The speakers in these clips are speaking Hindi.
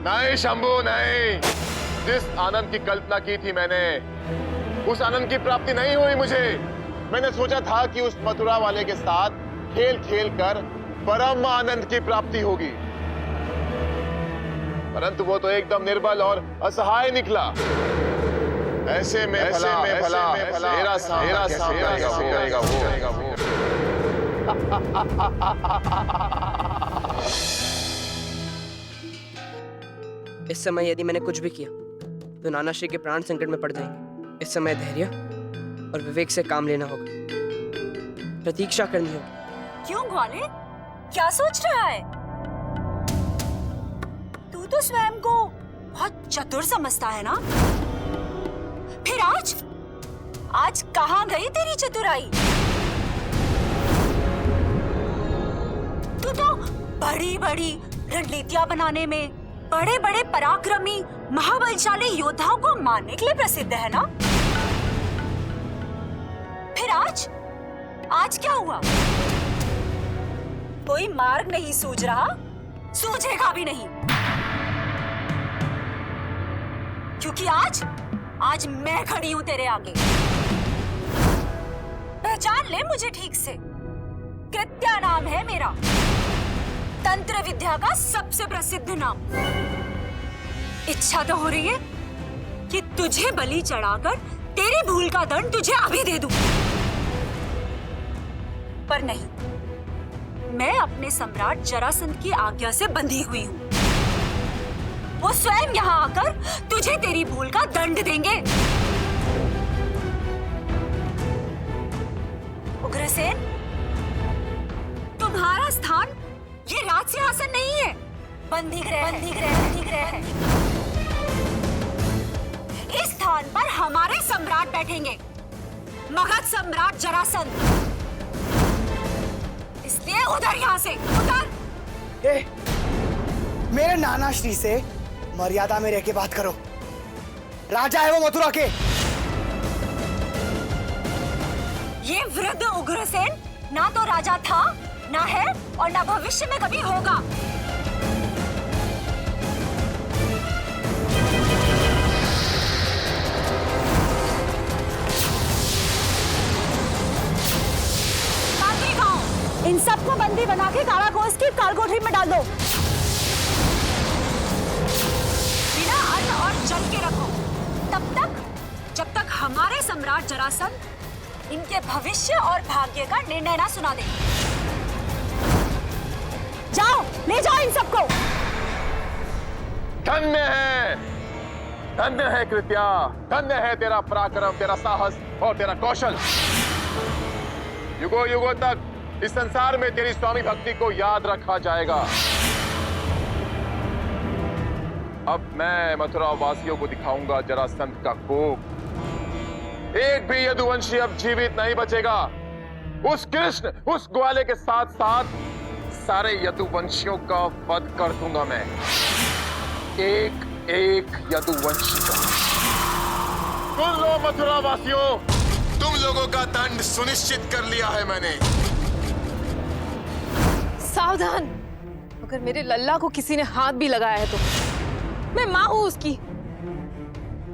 नहीं शंभू नहीं, जिस आनंद की कल्पना की थी मैंने, उस आनंद की प्राप्ति नहीं हुई मुझे। मैंने सोचा था कि उस मथुरा वाले के साथ खेल खेल कर परम आनंद की प्राप्ति होगी, परंतु वो तो एकदम निर्बल और असहाय निकला। ऐसे में भला मेरा सामना वो। इस समय यदि मैंने कुछ भी किया तो नाना श्री के प्राण संकट में पड़ जाएंगे। इस समय धैर्य और विवेक से काम लेना होगा, प्रतीक्षा करनी होगी। क्यों ग्वाले, क्या सोच रहा है? तू तो स्वयं को बहुत चतुर समझता है ना? फिर आज कहाँ गई तेरी चतुराई? तू तो बड़ी बड़ी रणनीतियां बनाने में बड़े बड़े पराक्रमी महाबलशाली योद्धाओं को मारने के लिए प्रसिद्ध है ना? फिर आज क्या हुआ? कोई मार्ग नहीं सूझ रहा, सूझेगा भी नहीं, क्योंकि आज मैं खड़ी हूं तेरे आगे। पहचान ले मुझे ठीक से। कृत्या नाम है मेरा, तंत्र विद्या का सबसे प्रसिद्ध नाम। इच्छा तो हो रही है कि तुझे बलि चढ़ाकर तेरी भूल का दंड तुझे अभी दे दूं, पर नहीं, मैं अपने सम्राट जरासंध की आज्ञा से बंधी हुई हूं। वो स्वयं यहाँ आकर तुझे तेरी भूल का दंड देंगे। उग्रसेन, तुम्हारा स्थान ये राज सिंहासन नहीं है, बंदी गृह है। इस स्थान पर हमारे सम्राट बैठेंगे, मगध सम्राट जरासंध। इसलिए उधर यहाँ से उधर। मेरे नाना श्री से मर्यादा में रह के बात करो। राजा है वो मथुरा के। ये वृद्ध उग्रसेन ना तो राजा था, ना है और ना भविष्य में कभी होगा। इन सबको बंदी बना के काराकोस की कालकोठरी में डाल दो। बिना अन्न और जल के रखो, तब तक जब तक हमारे सम्राट जरासंध इनके भविष्य और भाग्य का निर्णय ना सुना दे। जाओ, ले जाओ इन सबको। धन्य है कृत्या, धन्य है तेरा पराक्रम, तेरा साहस और तेरा कौशल। युगों युगों तक इस संसार में तेरी स्वामी भक्ति को याद रखा जाएगा। अब मैं मथुरा वासियों को दिखाऊंगा जरासंध का कोप। एक भी यदुवंशी अब जीवित नहीं बचेगा। उस कृष्ण, उस ग्वाले के साथ साथ सारे यदुवंशियों का वध कर दूंगा मैं, एक एक यदुवंशी का। सुन लो मथुरा वासियों, तुम लोगों का दंड सुनिश्चित कर लिया है मैंने। सावधान, अगर मेरे लल्ला को किसी ने हाथ भी लगाया है तो मैं मां हूं उसकी।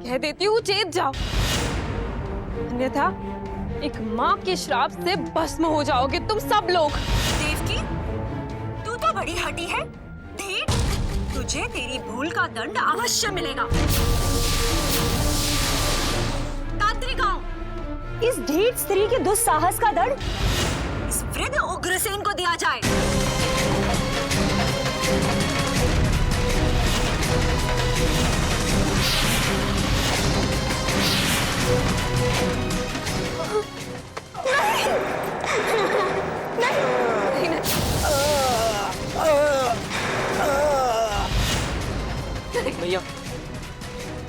कह देती हूँ चेत जाओ, अन्यथा एक मां के श्राप से भस्म हो जाओगे तुम सब लोग। देवकी, तू तो बड़ी हठी है। ढीठ, तुझे तेरी भूल का दंड अवश्य मिलेगा। तांत्रिकाओं, इस ढीठ स्त्री के दुस्साहस का दंड इस वृद्ध उग्रसेन को दिया जाए। भैया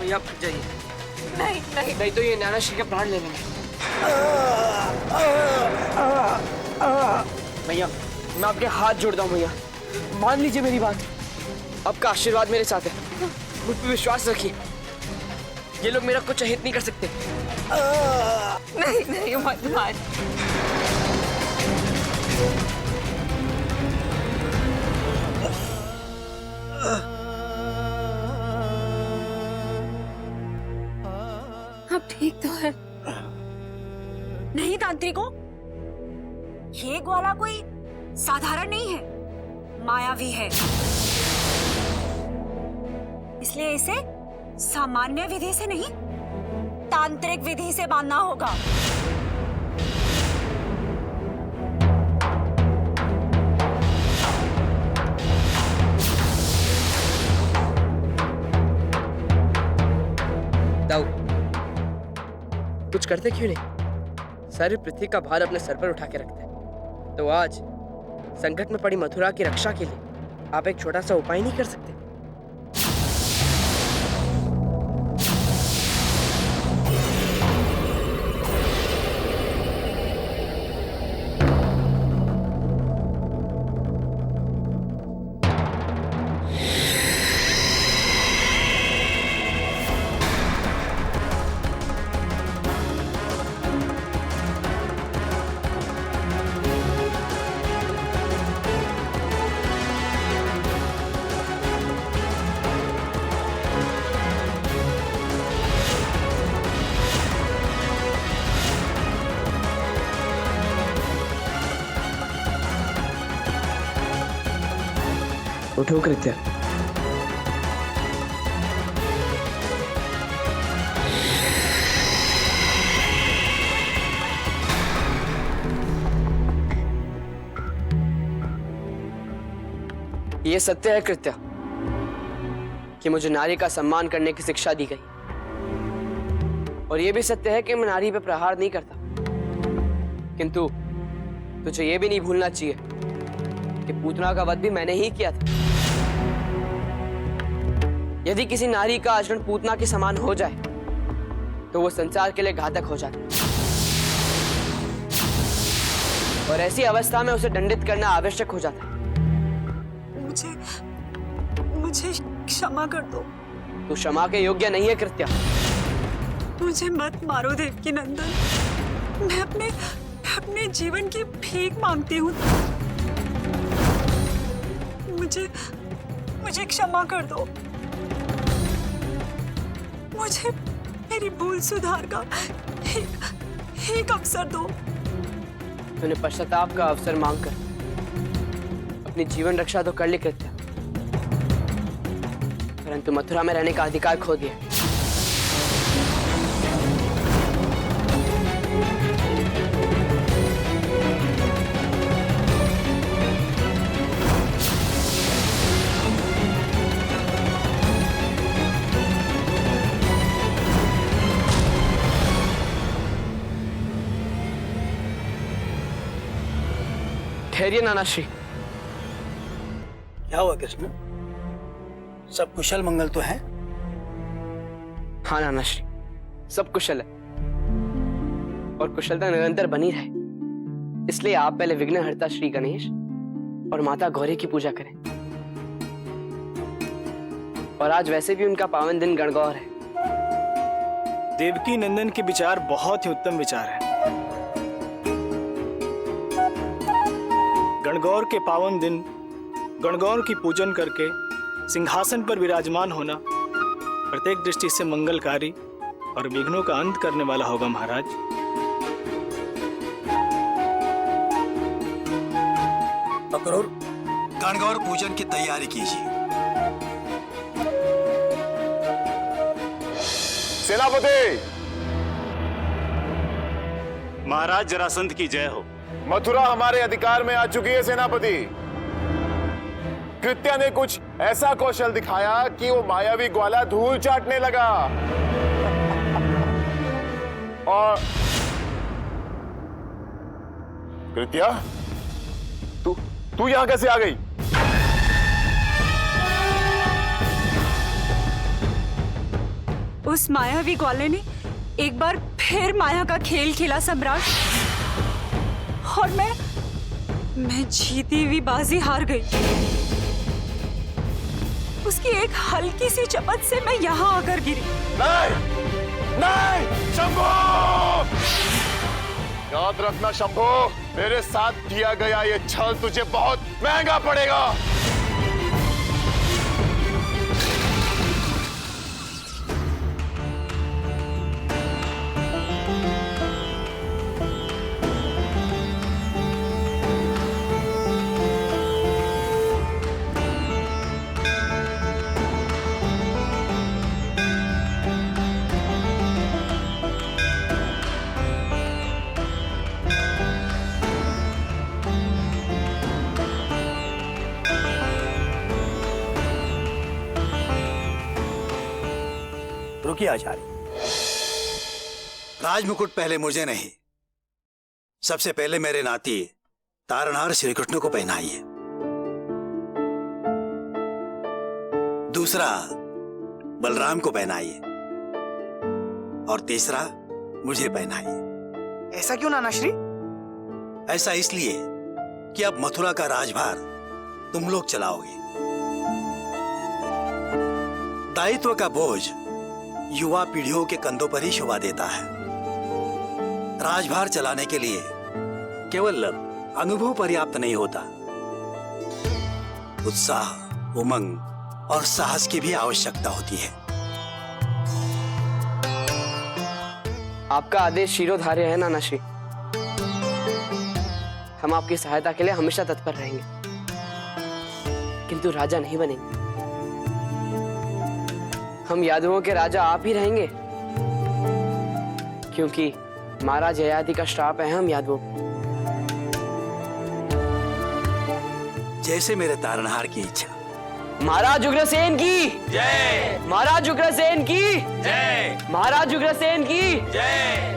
भैया आप जाइए। नहीं तो ये नाना श्री के प्राण ले लेंगे। भैया मैं आपके हाथ जोड़ता हूँ भैया, मान लीजिए मेरी बात। आपका आशीर्वाद मेरे साथ है, मुझ पर विश्वास रखिए। ये लोग मेरा कुछ अहित नहीं कर सकते। नहीं मत मार। अब ठीक तो है। नहीं तांत्रिकों, ये ग्वाला कोई साधारण नहीं है, मायावी है। इसलिए इसे सामान्य विधि से नहीं, तांत्रिक विधि से बांधना होगा। दाऊ, कुछ करते क्यों नहीं? सारी पृथ्वी का भार अपने सर पर उठा के रखते हैं। तो आज संकट में पड़ी मथुरा की रक्षा के लिए आप एक छोटा सा उपाय नहीं कर सकते? उठो कृत्या। ये सत्य है कृत्या कि मुझे नारी का सम्मान करने की शिक्षा दी गई, और ये भी सत्य है कि मैं नारी पे प्रहार नहीं करता। किंतु तुझे ये भी नहीं भूलना चाहिए कि पूतना का वध भी मैंने ही किया था। यदि किसी नारी का आचरण पूतना के समान हो जाए तो वो संसार के लिए घातक हो जाता है, और ऐसी अवस्था में उसे दंडित करना आवश्यक हो जाता है। मुझे क्षमा कर दो। तू क्षमा के योग्य नहीं है कृत्या। मुझे मत मारो देवकी नंदन। मैं अपने जीवन की भीख मांगती हूँ। मुझे क्षमा कर दो। मुझे मेरी भूल सुधार का एक अवसर दो। तूने पश्चाताप का अवसर मांगकर अपनी जीवन रक्षा तो कर ली कृत्या, परंतु मथुरा में रहने का अधिकार खो दिया। ठहरिए नानाश्री। क्या हुआ कृष्ण? सब कुशल मंगल तो है? हाँ नानाश्री, सब कुशल है, और कुशलता निरंतर बनी रहे, इसलिए आप पहले विघ्नहर्ता श्री गणेश और माता गौरी की पूजा करें। और आज वैसे भी उनका पावन दिन गणगौर है। देवकी नंदन के विचार बहुत ही उत्तम विचार है। गणगौर के पावन दिन गणगौर की पूजन करके सिंहासन पर विराजमान होना प्रत्येक दृष्टि से मंगलकारी और विघ्नों का अंत करने वाला होगा महाराज। अक्रूर, गणगौर पूजन की तैयारी कीजिए। सेनापति! महाराज जरासंध की जय हो। मथुरा हमारे अधिकार में आ चुकी है सेनापति। कृत्या ने कुछ ऐसा कौशल दिखाया कि वो मायावी ग्वाला धूल चाटने लगा। और कृत्या, तू यहां कैसे आ गई? उस मायावी ग्वाले ने एक बार फिर माया का खेल खेला सम्राट, और मैं जीती हुई बाजी हार गई। उसकी एक हल्की सी चपत से मैं यहां आकर गिरी। नहीं, नहीं, शंभू! याद रखना शंभू, मेरे साथ किया गया ये छल तुझे बहुत महंगा पड़ेगा। रुकिए आचार्य, राजमुकुट पहले मुझे नहीं, सबसे पहले मेरे नाती तारणहार श्री कृष्ण को पहनाइए। दूसरा बलराम को पहनाइए और तीसरा मुझे पहनाइए। ऐसा क्यों नाना श्री? ऐसा इसलिए कि अब मथुरा का राजभार तुम लोग चलाओगे। दायित्व का बोझ युवा पीढ़ियों के कंधों पर ही शोभा देता है। राजभार चलाने के लिए केवल अनुभव पर्याप्त नहीं होता, उत्साह, उमंग और साहस की भी आवश्यकता होती है। आपका आदेश शिरोधार्य है नाना श्री। हम आपकी सहायता के लिए हमेशा तत्पर रहेंगे, किंतु राजा नहीं बनेंगे। हम यादवों के राजा आप ही रहेंगे, क्योंकि महाराज ययाति का श्राप है हम यादवों। जैसे मेरे तारणहार की इच्छा। महाराज उग्रसेन की जय। महाराज उग्रसेन की जय। महाराज उग्रसेन की जय।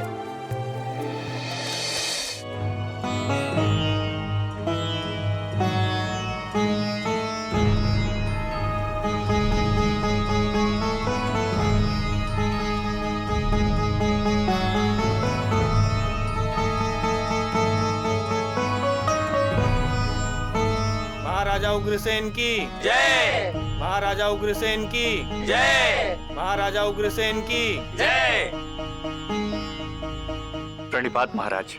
महाराजा उग्रसेन की जय। महाराजा उग्रसेन की जय। महाराजा उग्रसेन की जय। प्रणिपात महाराज।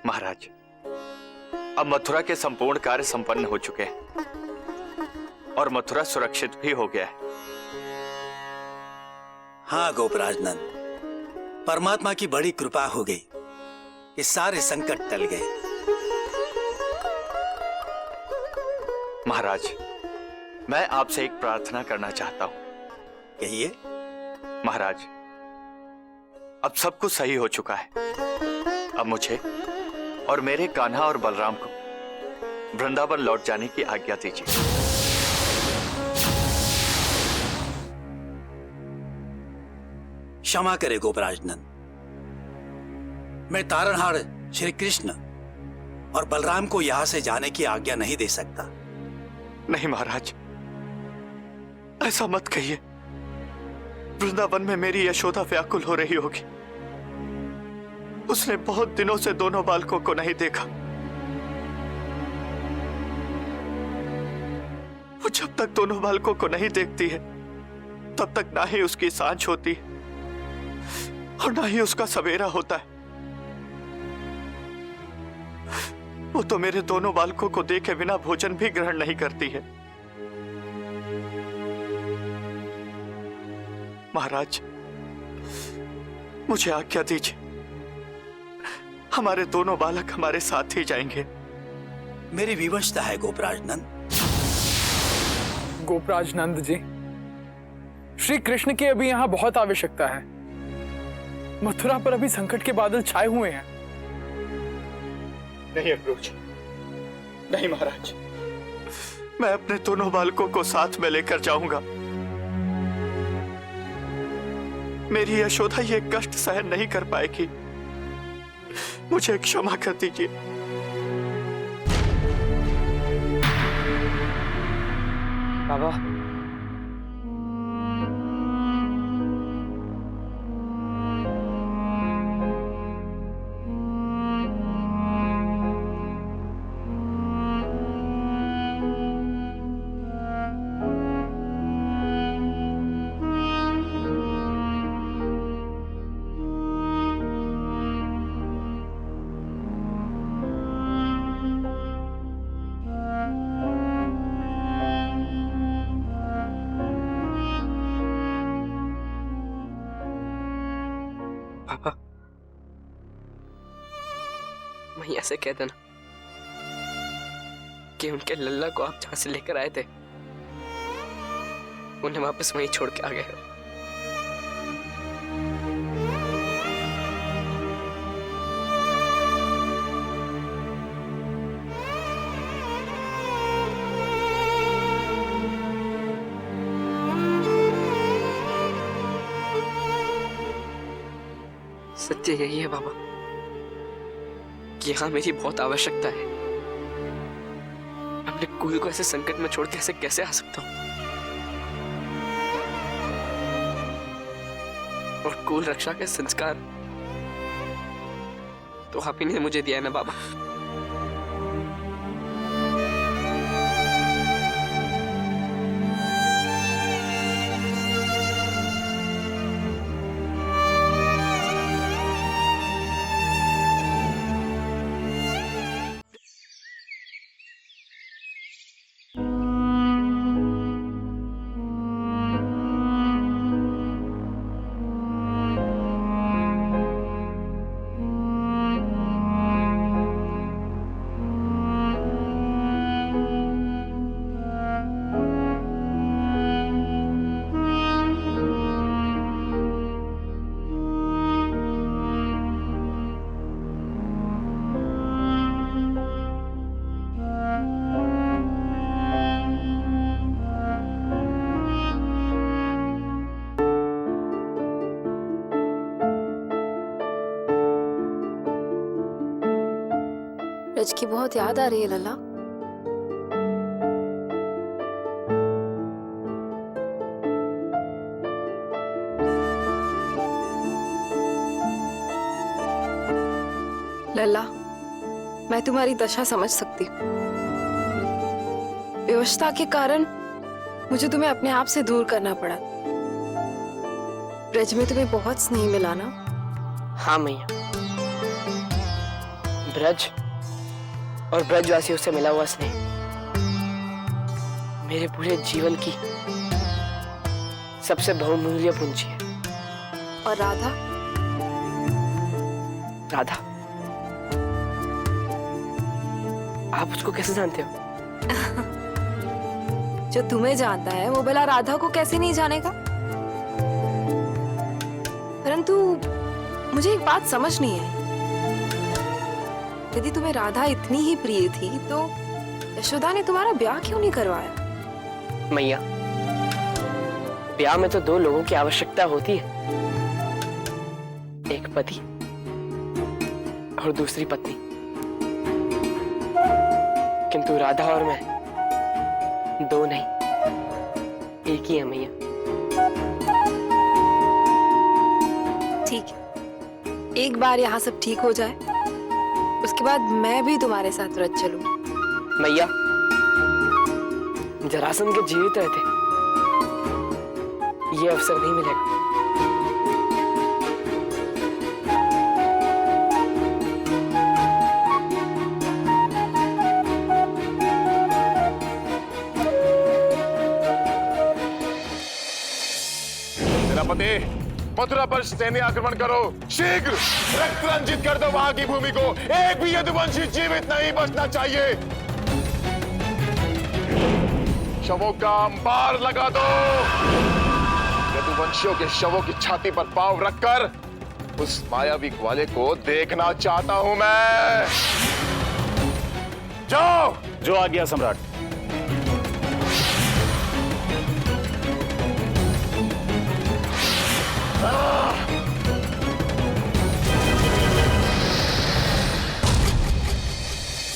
महाराज, अब मथुरा के संपूर्ण कार्य संपन्न हो चुके हैं और मथुरा सुरक्षित भी हो गया है। हाँ गोपराजनंद, परमात्मा की बड़ी कृपा हो गई कि सारे संकट टल गए। महाराज, मैं आपसे एक प्रार्थना करना चाहता हूं। कहिए। महाराज, अब सब कुछ सही हो चुका है। अब मुझे और मेरे कान्हा और बलराम को वृंदावन लौट जाने की आज्ञा दीजिए। क्षमा करे गोपराजनंद, मैं तारणहार श्री कृष्ण और बलराम को यहां से जाने की आज्ञा नहीं दे सकता। नहीं महाराज, ऐसा मत कहिए। वृंदावन में मेरी यशोदा व्याकुल हो रही होगी। उसने बहुत दिनों से दोनों बालकों को नहीं देखा। वो जब तक दोनों बालकों को नहीं देखती है तब तक ना ही उसकी सांझ होती है और ना ही उसका सवेरा होता है। वो तो मेरे दोनों बालकों को देखे बिना भोजन भी ग्रहण नहीं करती है। महाराज, मुझे आज्ञा दीजिए। हमारे दोनों बालक हमारे साथ ही जाएंगे। मेरी विवशता है गोपराजनंद। गोपराजनंद जी, श्री कृष्ण की अभी यहाँ बहुत आवश्यकता है। मथुरा पर अभी संकट के बादल छाए हुए हैं। नहीं अक्रूर, नहीं महाराज, मैं अपने दोनों बालकों को साथ में लेकर जाऊंगा। मेरी यशोदा ये कष्ट सहन नहीं कर पाएगी। मुझे क्षमा कर दीजिए। बाबा, पापा, मैया से कह देना कि उनके लल्ला को आप जहां से लेकर आए थे उन्हें वापस वहीं छोड़ के आ गए हो। सत्य यही है बाबा कि यहाँ मेरी बहुत आवश्यकता है। अपने कुल को ऐसे संकट में छोड़ के ऐसे कैसे आ सकता हूँ? और कुल रक्षा के संस्कार तो आप ही ने मुझे दिया है ना बाबा। ब्रज की बहुत याद आ रही है लल्ला। लल्ला, मैं तुम्हारी दशा समझ सकती हूँ। विवशता के कारण मुझे तुम्हें अपने आप से दूर करना पड़ा। ब्रज में तुम्हें बहुत स्नेह मिला ना? हाँ मैया, ब्रज और ब्रजवासियों से मिला हुआ स्नेह मेरे पूरे जीवन की सबसे बहुमूल्य पूंजी है। और राधा? राधा? आप उसको कैसे जानते हो? जो तुम्हें जानता है वो भला राधा को कैसे नहीं जानेगा? परंतु मुझे एक बात समझ नहीं आई। यदि तुम्हें राधा इतनी ही प्रिय थी तो यशोदा ने तुम्हारा ब्याह क्यों नहीं करवाया? मैया, ब्याह में तो दो लोगों की आवश्यकता होती है, एक पति और दूसरी पत्नी। किंतु राधा और मैं दो नहीं, एक ही है मैया। ठीक है, एक बार यहाँ सब ठीक हो जाए, उसके बाद मैं भी तुम्हारे साथ व्रत चलूं। मैया, जरासंध के जीवित रहते ये अवसर नहीं मिलेगा। सेनापति, मथुरा पर सैन्य आक्रमण करो, शीघ्र रक्त रंजित कर दो वहां की भूमि को। एक भी यदुवंशी जीवित नहीं बचना चाहिए। शवों का अंबार लगा दो। यदुवंशियों के शवों की छाती पर पांव रखकर उस मायावी ग्वाले को देखना चाहता हूं मैं। जाओ। जो आ गया सम्राट।